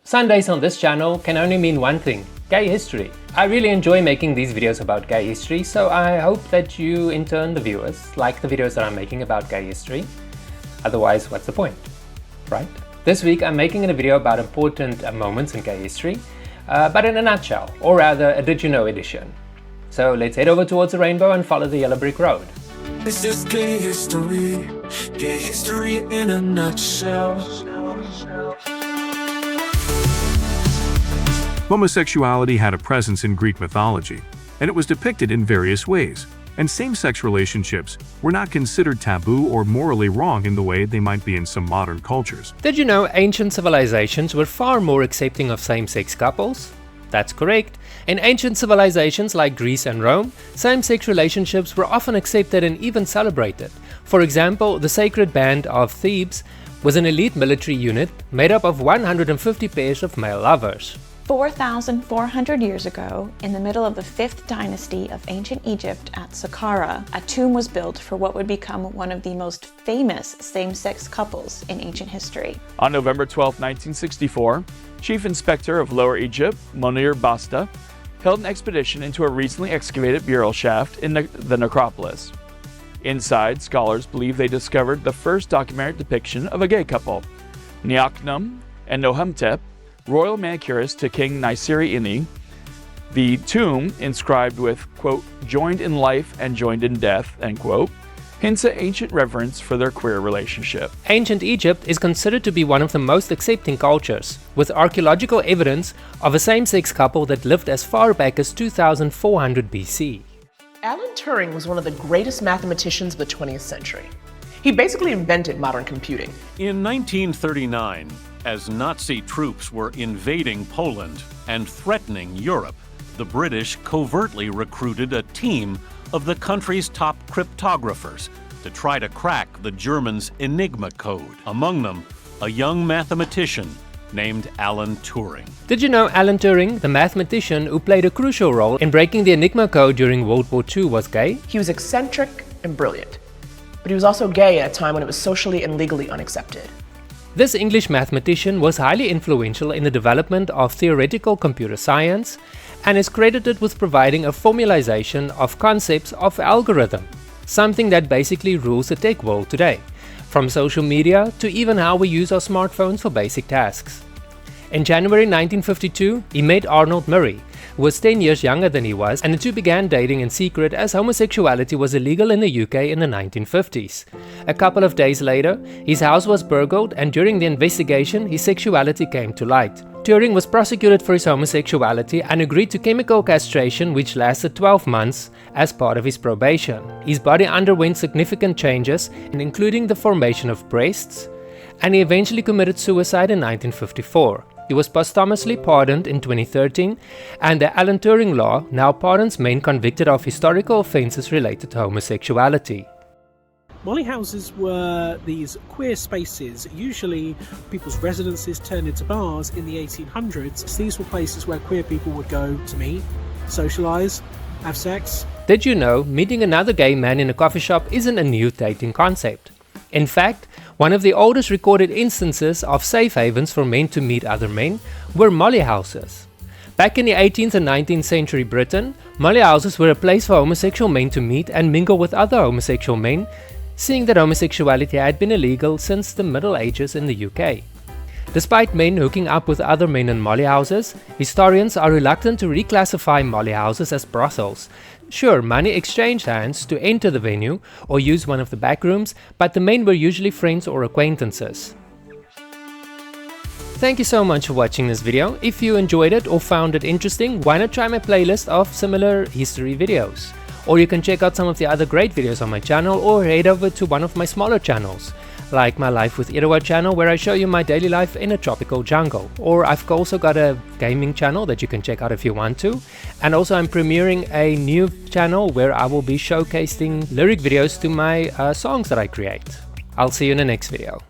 Sundays on this channel can only mean one thing: gay history. I really enjoy making these videos about gay history, so I hope that you, in turn the viewers, like the videos that I'm making about gay history. Otherwise, what's the point, right? This week I'm making a video about important moments in gay history, but in a nutshell, or rather a Did You Know edition. So let's head over towards the rainbow and follow the yellow brick road. This is gay history in a nutshell. Homosexuality had a presence in Greek mythology, and it was depicted in various ways, and same-sex relationships were not considered taboo or morally wrong in the way they might be in some modern cultures. Did you know ancient civilizations were far more accepting of same-sex couples? That's correct. In ancient civilizations like Greece and Rome, same-sex relationships were often accepted and even celebrated. For example, the Sacred Band of Thebes was an elite military unit made up of 150 pairs of male lovers. 4,400 years ago, in the middle of the 5th dynasty of ancient Egypt at Saqqara, a tomb was built for what would become one of the most famous same-sex couples in ancient history. On November 12, 1964, Chief Inspector of Lower Egypt, Monir Basta, held an expedition into a recently excavated burial shaft in the necropolis. Inside, scholars believe they discovered the first documented depiction of a gay couple, Neakhnum and Nohemtep, royal manicurist to King Nisiri-Ini. The tomb, inscribed with, quote, joined in life and joined in death, end quote, hints at ancient reverence for their queer relationship. Ancient Egypt is considered to be one of the most accepting cultures, with archaeological evidence of a same-sex couple that lived as far back as 2400 BC. Alan Turing was one of the greatest mathematicians of the 20th century. He basically invented modern computing. In 1939, as Nazi troops were invading Poland and threatening Europe, the British covertly recruited a team of the country's top cryptographers to try to crack the Germans' Enigma code. Among them, a young mathematician named Alan Turing. Did you know Alan Turing, the mathematician who played a crucial role in breaking the Enigma code during World War II, was gay? He was eccentric and brilliant, but he was also gay at a time when it was socially and legally unaccepted. This English mathematician was highly influential in the development of theoretical computer science and is credited with providing a formalization of concepts of algorithm, something that basically rules the tech world today, from social media to even how we use our smartphones for basic tasks. In January 1952, he met Arnold Murray, who was 10 years younger than he was, and the two began dating in secret as homosexuality was illegal in the UK in the 1950s. A couple of days later, his house was burgled, and during the investigation, his sexuality came to light. Turing was prosecuted for his homosexuality and agreed to chemical castration, which lasted 12 months as part of his probation. His body underwent significant changes, including the formation of breasts, and he eventually committed suicide in 1954. He was posthumously pardoned in 2013, and the Alan Turing law now pardons men convicted of historical offences related to homosexuality. Molly houses were these queer spaces, usually people's residences turned into bars in the 1800s. These were places where queer people would go to meet, socialise, have sex. Did you know meeting another gay man in a coffee shop isn't a new dating concept? In fact, one of the oldest recorded instances of safe havens for men to meet other men were molly houses. Back in the 18th and 19th century Britain, molly houses were a place for homosexual men to meet and mingle with other homosexual men, seeing that homosexuality had been illegal since the Middle Ages in the UK. Despite men hooking up with other men in molly houses, historians are reluctant to reclassify molly houses as brothels. Sure, money exchanged hands to enter the venue or use one of the back rooms, but the men were usually friends or acquaintances. Thank you so much for watching this video. If you enjoyed it or found it interesting, why not try my playlist of similar history videos? Or you can check out some of the other great videos on my channel, or head over to one of my smaller channels, like my Life with Irawa channel, where I show you my daily life in a tropical jungle. Or I've also got a gaming channel that you can check out if you want to. And also I'm premiering a new channel where I will be showcasing lyric videos to my songs that I create. I'll see you in the next video.